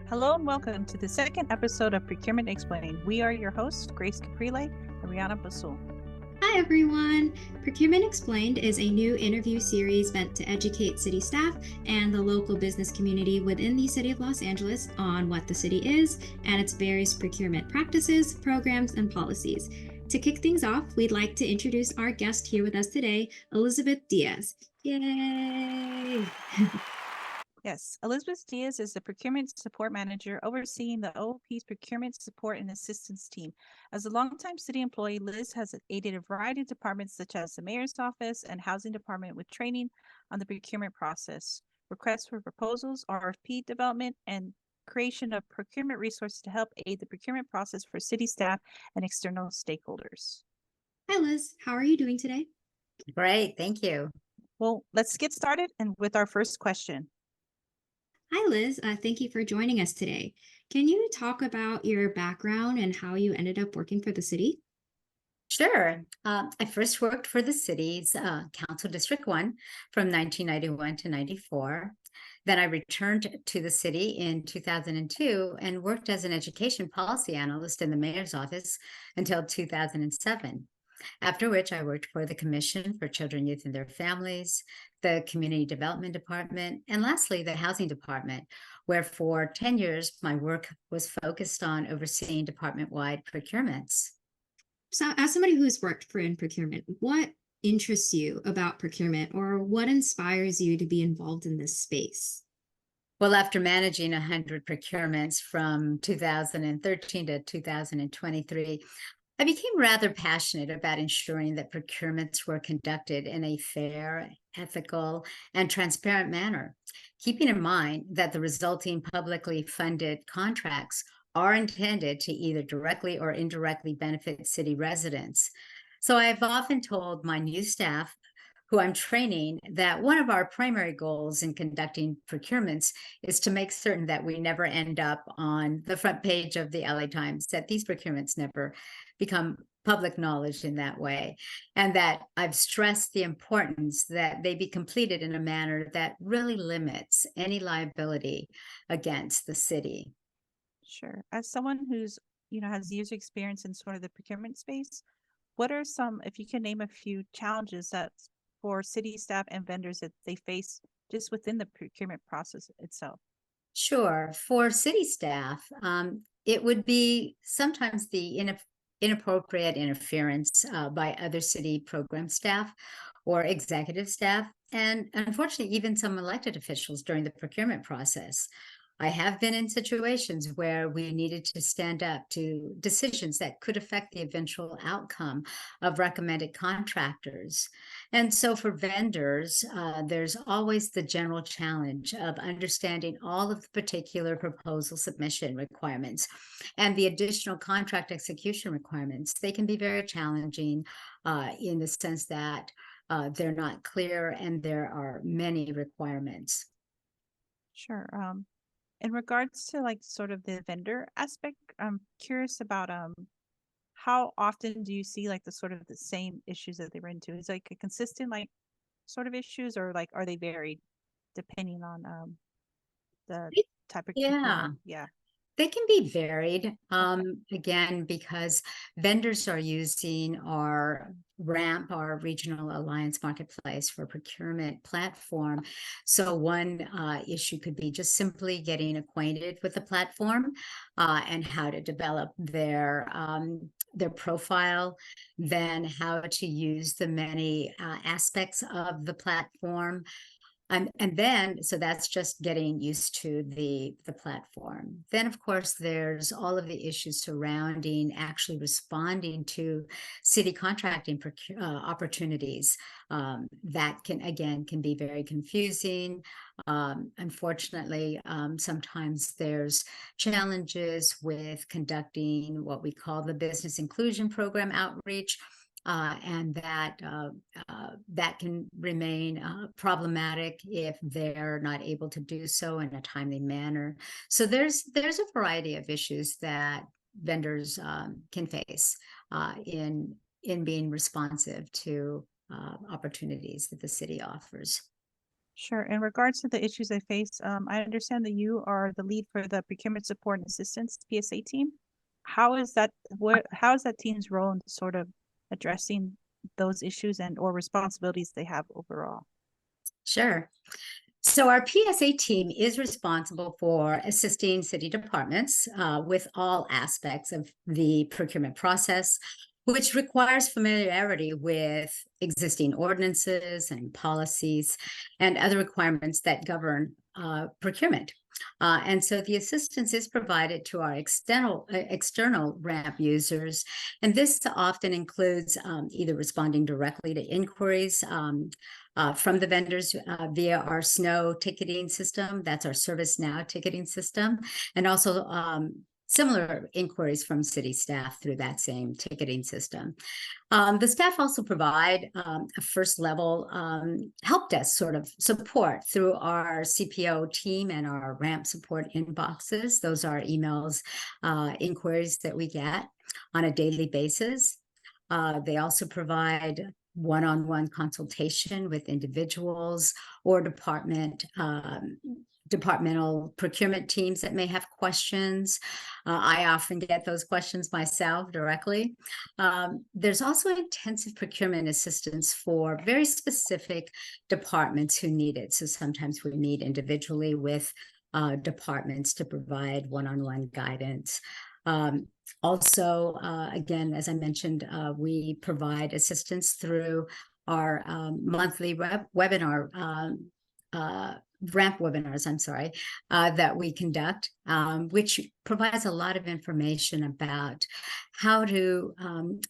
Hello and welcome to the second episode of Procurement Explained. We are your hosts, Grace Caprile and Rihanna Basul. Hi, everyone. Procurement Explained is a new interview series meant to educate city staff and the local business community within the city of Los Angeles on what the city is and its various procurement practices, programs, and policies. To kick things off, we'd like to introduce our guest here with us today, Elizabeth Diaz. Yay! Yes, Elizabeth Diaz is the Procurement Support Manager overseeing the OOP's Procurement Support and Assistance team. As a longtime city employee, Liz has aided a variety of departments such as the Mayor's Office and Housing Department with training on the procurement process, requests for proposals, RFP development, and creation of procurement resources to help aid the procurement process for city staff and external stakeholders. Hi, Liz. How are you doing today? Great, thank you. Well, let's get started and with our first question. Hi, Liz. Thank you for joining us today. Can you talk about your background and how you ended up working for the city? Sure. I first worked for the city's Council District 1 from 1991 to 94. Then I returned to the city in 2002 and worked as an education policy analyst in the mayor's office until 2007. After which I worked for the Commission for Children, Youth, and Their Families, the Community Development Department, and lastly, the Housing Department, where for 10 years, my work was focused on overseeing department-wide procurements. So, as somebody who's worked in procurement, what interests you about procurement or what inspires you to be involved in this space? Well, after managing 100 procurements from 2013 to 2023, I became rather passionate about ensuring that procurements were conducted in a fair, ethical, and transparent manner, keeping in mind that the resulting publicly funded contracts are intended to either directly or indirectly benefit city residents. So I've often told my new staff who I'm training that one of our primary goals in conducting procurements is to make certain that we never end up on the front page of the LA Times, that these procurements never become public knowledge in that way, and that I've stressed the importance that they be completed in a manner that really limits any liability against the city. Sure. As someone who's, has years of experience in sort of the procurement space, what are some, if you can name a few challenges that for city staff and vendors that they face just within the procurement process itself? Sure. For city staff, it would be sometimes the inappropriate interference by other city program staff or executive staff, and unfortunately, even some elected officials during the procurement process. I have been in situations where we needed to stand up to decisions that could affect the eventual outcome of recommended contractors. And so for vendors, there's always the general challenge of understanding all of the particular proposal submission requirements and the additional contract execution requirements. They can be very challenging in the sense that they're not clear and there are many requirements. Sure. In regards to like sort of the vendor aspect, I'm curious about how often do you see like the sort of the same issues that they run into? Is like a consistent like sort of issues, or like are they varied depending on the type of Yeah. yeah. They can be varied, again, because vendors are using our RAMP, our Regional Alliance Marketplace for Procurement platform. So one issue could be just simply getting acquainted with the platform and how to develop their profile, then how to use the many aspects of the platform. And then, so that's just getting used to the platform. Then, of course, there's all of the issues surrounding actually responding to city contracting opportunities that can be very confusing. Unfortunately, sometimes there's challenges with conducting what we call the business inclusion program outreach. And that can remain problematic if they're not able to do so in a timely manner. So there's a variety of issues that vendors can face in being responsive to opportunities that the city offers. Sure. In regards to the issues I face, I understand that you are the lead for the Procurement Support and Assistance PSA team. How is that? How is that team's role in sort of addressing those issues and or responsibilities they have overall? Sure. So our PSA team is responsible for assisting city departments with all aspects of the procurement process, which requires familiarity with existing ordinances and policies and other requirements that govern procurement. And so the assistance is provided to our external RAMP users, and this often includes either responding directly to inquiries from the vendors via our SNOW ticketing system. That's our ServiceNow ticketing system, and also similar inquiries from city staff through that same ticketing system. The staff also provide a first level help desk sort of support through our CPO team and our RAMP support inboxes. Those are emails, inquiries that we get on a daily basis. They also provide one-on-one consultation with individuals or departmental procurement teams that may have questions. I often get those questions myself directly. There's also intensive procurement assistance for very specific departments who need it. So sometimes we meet individually with departments to provide one-on-one guidance. Also, again, as I mentioned, we provide assistance through our monthly webinar RAMP webinars, I'm sorry, that we conduct, which provides a lot of information about how to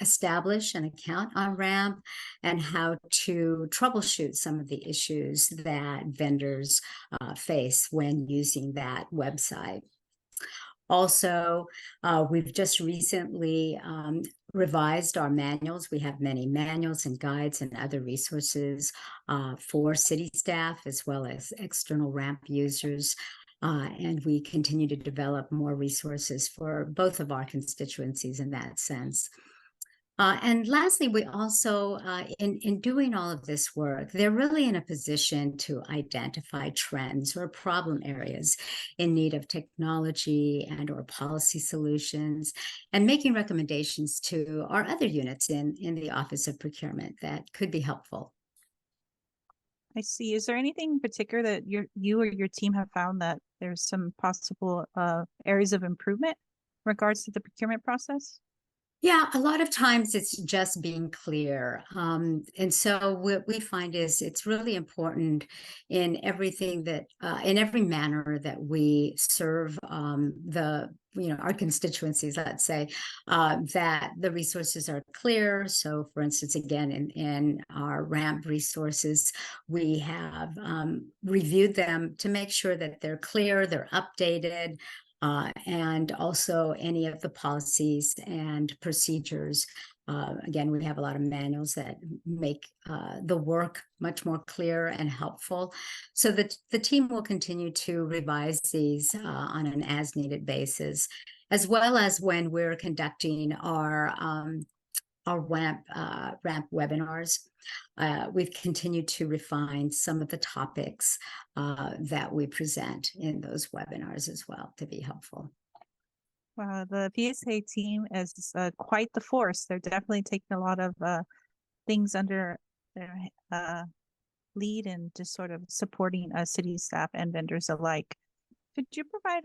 establish an account on RAMP and how to troubleshoot some of the issues that vendors face when using that website. Also, we've just recently revised our manuals. We have many manuals and guides and other resources for city staff as well as external RAMP users. And we continue to develop more resources for both of our constituencies in that sense. And lastly, we also, in doing all of this work, they're really in a position to identify trends or problem areas in need of technology and or policy solutions, and making recommendations to our other units in the Office of Procurement that could be helpful. I see. Is there anything in particular that you or your team have found that there's some possible areas of improvement in regards to the procurement process? Yeah, a lot of times it's just being clear. And so what we find is it's really important in everything that, in every manner that we serve our constituencies, let's say, that the resources are clear. So for instance, again, in our RAMP resources, we have reviewed them to make sure that they're clear, they're updated, and also any of the policies and procedures. Again, we have a lot of manuals that make the work much more clear and helpful. So that the team will continue to revise these on an as-needed basis, as well as when we're conducting our RAMP webinars. We've continued to refine some of the topics that we present in those webinars as well to be helpful. Wow, the PSA team is quite the force. They're definitely taking a lot of things under their lead and just sort of supporting city staff and vendors alike. Could you provide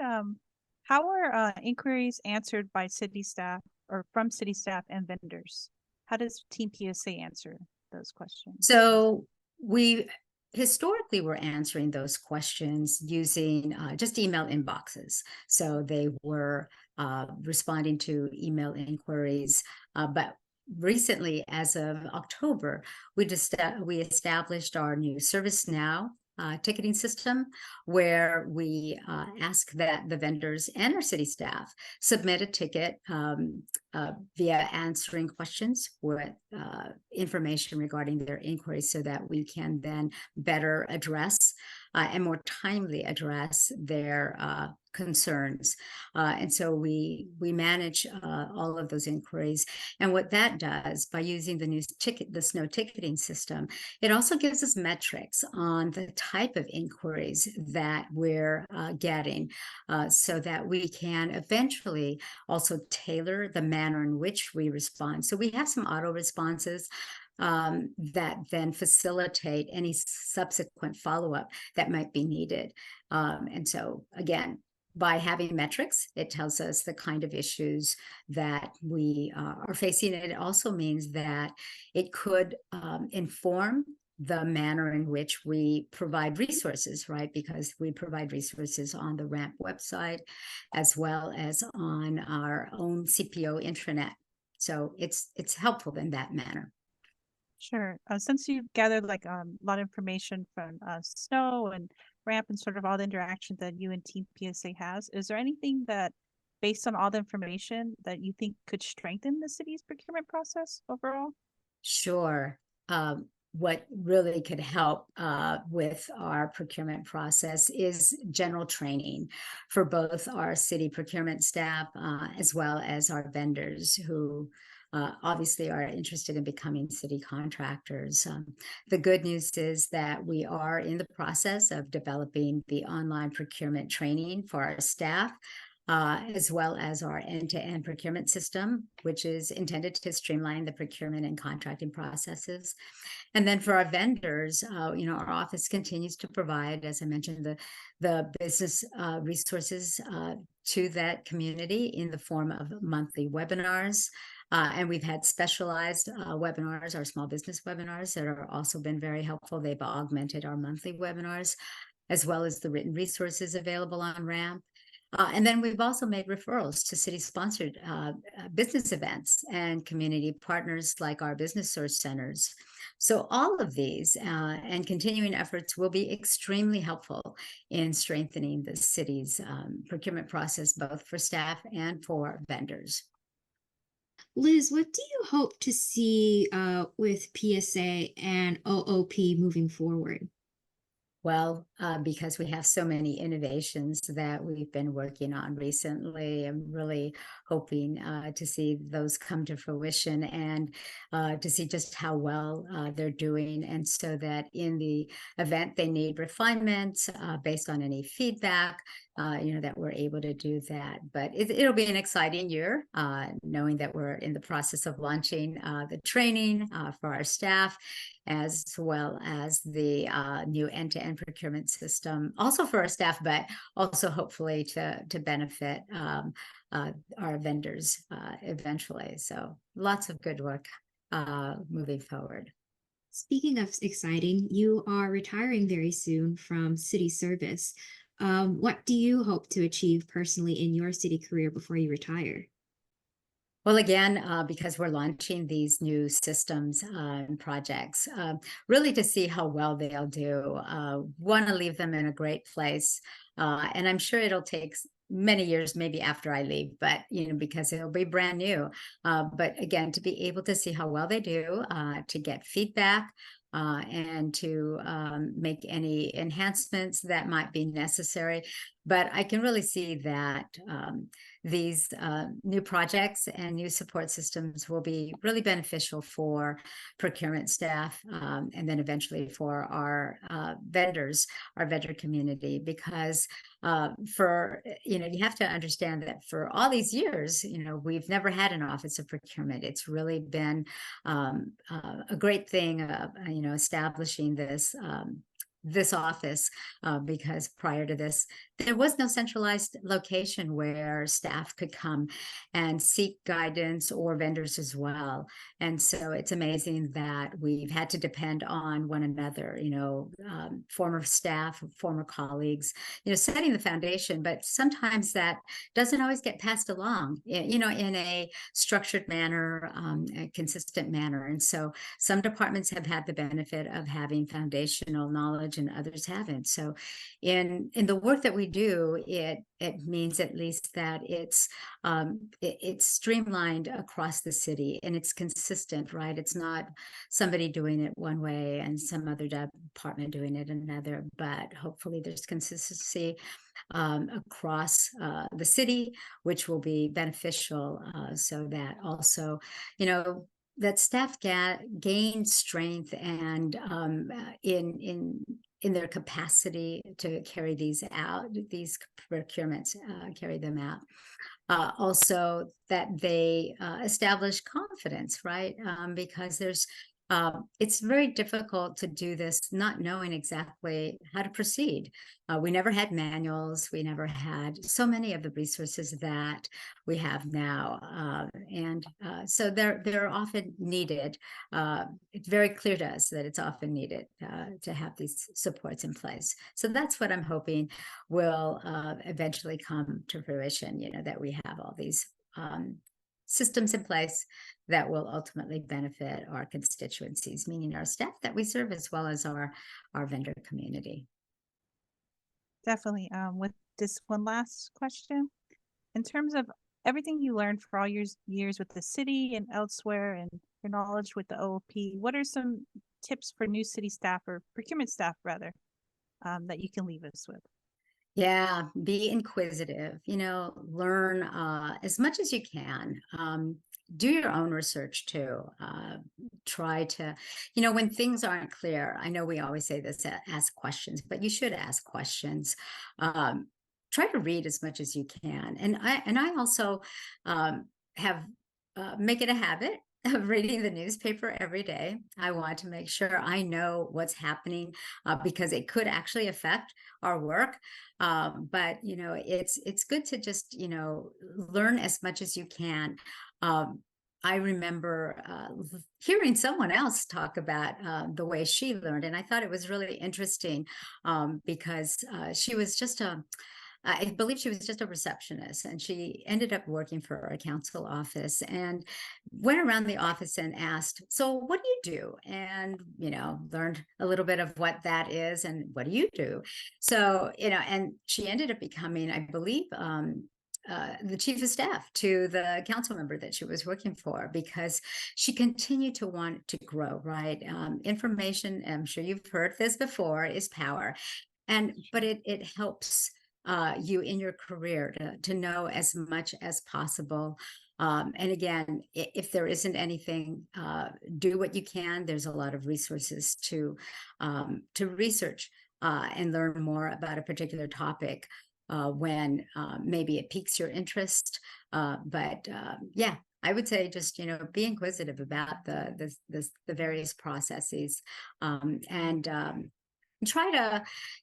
how are inquiries answered by city staff or from city staff and vendors? How does Team PSA answer those questions? So we historically were answering those questions using just email inboxes. So they were responding to email inquiries, but recently, as of October, we established our new ServiceNow ticketing system, where we ask that the vendors and our city staff submit a ticket via answering questions with information regarding their inquiries, so that we can then better address and more timely address their concerns. And so we manage all of those inquiries. And what that does, by using the snow ticketing system, it also gives us metrics on the type of inquiries that we're getting, so that we can eventually also tailor the manner in which we respond. So we have some auto responses that then facilitate any subsequent follow-up that might be needed. And so again, by having metrics, it tells us the kind of issues that we are facing. And it also means that it could inform the manner in which we provide resources, right? Because we provide resources on the RAMP website, as well as on our own CPO intranet. So it's helpful in that manner. Sure. Since you've gathered like a lot of information from Snow and RAMP and sort of all the interaction that you and Team PSA has, is there anything that, based on all the information, that you think could strengthen the city's procurement process overall? Sure. What really could help with our procurement process is general training for both our city procurement staff as well as our vendors who obviously are interested in becoming city contractors. The good news is that we are in the process of developing the online procurement training for our staff, as well as our end-to-end procurement system, which is intended to streamline the procurement and contracting processes. And then for our vendors, our office continues to provide, as I mentioned, the business resources to that community in the form of monthly webinars. And we've had specialized webinars, our small business webinars, that are also been very helpful. They've augmented our monthly webinars, as well as the written resources available on RAMP. And then we've also made referrals to city-sponsored business events and community partners like our business source centers. So all of these and continuing efforts will be extremely helpful in strengthening the city's procurement process, both for staff and for vendors. Liz, what do you hope to see with PSA and OOP moving forward? Well, because we have so many innovations that we've been working on recently, I'm really hoping to see those come to fruition and to see just how well they're doing. And so that in the event they need refinements based on any feedback, that we're able to do that. But it'll be an exciting year, knowing that we're in the process of launching the training for our staff, as well as the new end-to-end procurement system, also for our staff, but also hopefully to benefit our vendors eventually. So lots of good work moving forward. Speaking of exciting, you are retiring very soon from city service. What do you hope to achieve personally in your city career before you retire? Well, again, because we're launching these new systems and projects, really to see how well they'll do. Want to leave them in a great place. And I'm sure it'll take many years, maybe after I leave, but, because it'll be brand new. But again, to be able to see how well they do, to get feedback, and to make any enhancements that might be necessary. But I can really see that these new projects and new support systems will be really beneficial for procurement staff, and then eventually for our vendors, our vendor community, because you have to understand that for all these years, we've never had an office of procurement. It's really been a great thing, establishing this office, because prior to this, there was no centralized location where staff could come and seek guidance, or vendors as well. And so it's amazing that we've had to depend on one another, former staff, former colleagues, setting the foundation, but sometimes that doesn't always get passed along, in a structured manner, a consistent manner. And so some departments have had the benefit of having foundational knowledge knowledge and others haven't. So in the work that we do, it means at least that it's streamlined across the city and it's consistent, right? It's not somebody doing it one way and some other department doing it another, but hopefully there's consistency across the city, which will be beneficial, so that also, that staff gain strength and in their capacity to carry these out, these procurements, carry them out. Also that they establish confidence, right? Because it's very difficult to do this not knowing exactly how to proceed. We never had manuals. We never had so many of the resources that we have now. So they're often needed. It's very clear to us that it's often needed to have these supports in place. So that's what I'm hoping will eventually come to fruition, that we have all these systems in place that will ultimately benefit our constituencies, meaning our staff that we serve, as well as our vendor community. Definitely. With this one last question, in terms of everything you learned for all your years with the city and elsewhere and your knowledge with the OOP, what are some tips for new city staff or procurement staff rather, that you can leave us with? Yeah, be inquisitive, learn as much as you can. Do your own research too. Try to, when things aren't clear, I know we always say this, ask questions, but you should ask questions. Try to read as much as you can. And I also make it a habit of reading the newspaper every day. I want to make sure I know what's happening because it could actually affect our work. But it's good to just learn as much as you can. I remember hearing someone else talk about the way she learned, and I thought it was really interesting because she was just I believe she was just a receptionist, and she ended up working for a council office and went around the office and asked, so what do you do? And, learned a little bit of what that is and what do you do? So, and she ended up becoming, I believe, the chief of staff to the council member that she was working for, because she continued to want to grow, right? Information, I'm sure you've heard this before, is power. But it helps you in your career to know as much as possible. And again, if there isn't anything, do what you can. There's a lot of resources to research and learn more about a particular topic when maybe it piques your interest. Yeah, I would say just, be inquisitive about the various processes and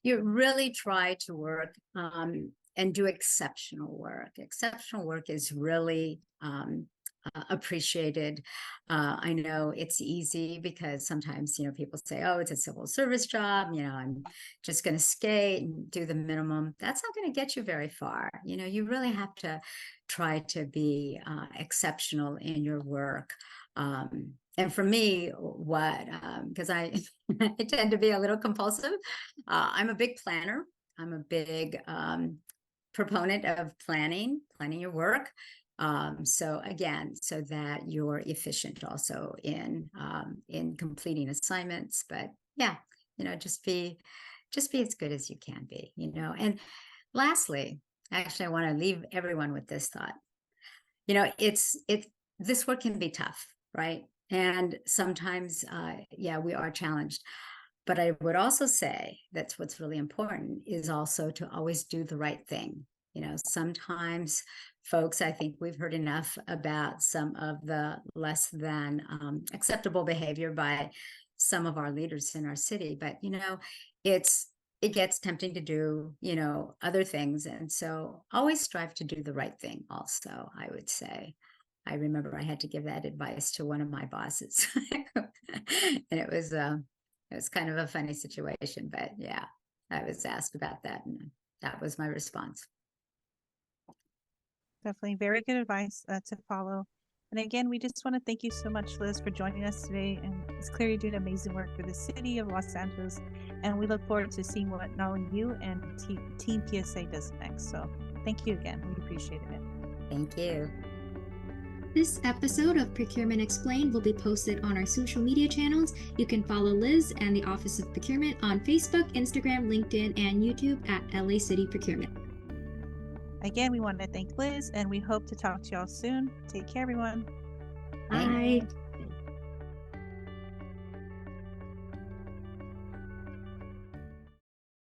really try to work and do exceptional work. Exceptional work is really appreciated. I know it's easy because sometimes, people say, oh, it's a civil service job. I'm just going to skate and do the minimum. That's not going to get you very far. You really have to try to be exceptional in your work. And for me, because I tend to be a little compulsive, I'm a big planner. I'm a big proponent of planning your work. So again, so that you're efficient also in completing assignments. But yeah, just be as good as you can be, And lastly, actually, I want to leave everyone with this thought. This work can be tough, right? And sometimes, we are challenged. But I would also say that's what's really important is also to always do the right thing. Sometimes folks, I think we've heard enough about some of the less than acceptable behavior by some of our leaders in our city. But, it gets tempting to do, other things. And so always strive to do the right thing also, I would say. I remember I had to give that advice to one of my bosses. And it was kind of a funny situation, but yeah, I was asked about that and that was my response. Definitely very good advice to follow. And again, we just want to thank you so much, Liz, for joining us today. And it's clear you're doing amazing work for the city of Los Angeles. And we look forward to seeing what not only you and Team PSA does next. So thank you again. We appreciate it. Thank you. This episode of Procurement Explained will be posted on our social media channels. You can follow Liz and the Office of Procurement on Facebook, Instagram, LinkedIn, and YouTube at LA City Procurement. Again, we want to thank Liz, and we hope to talk to y'all soon. Take care, everyone. Bye.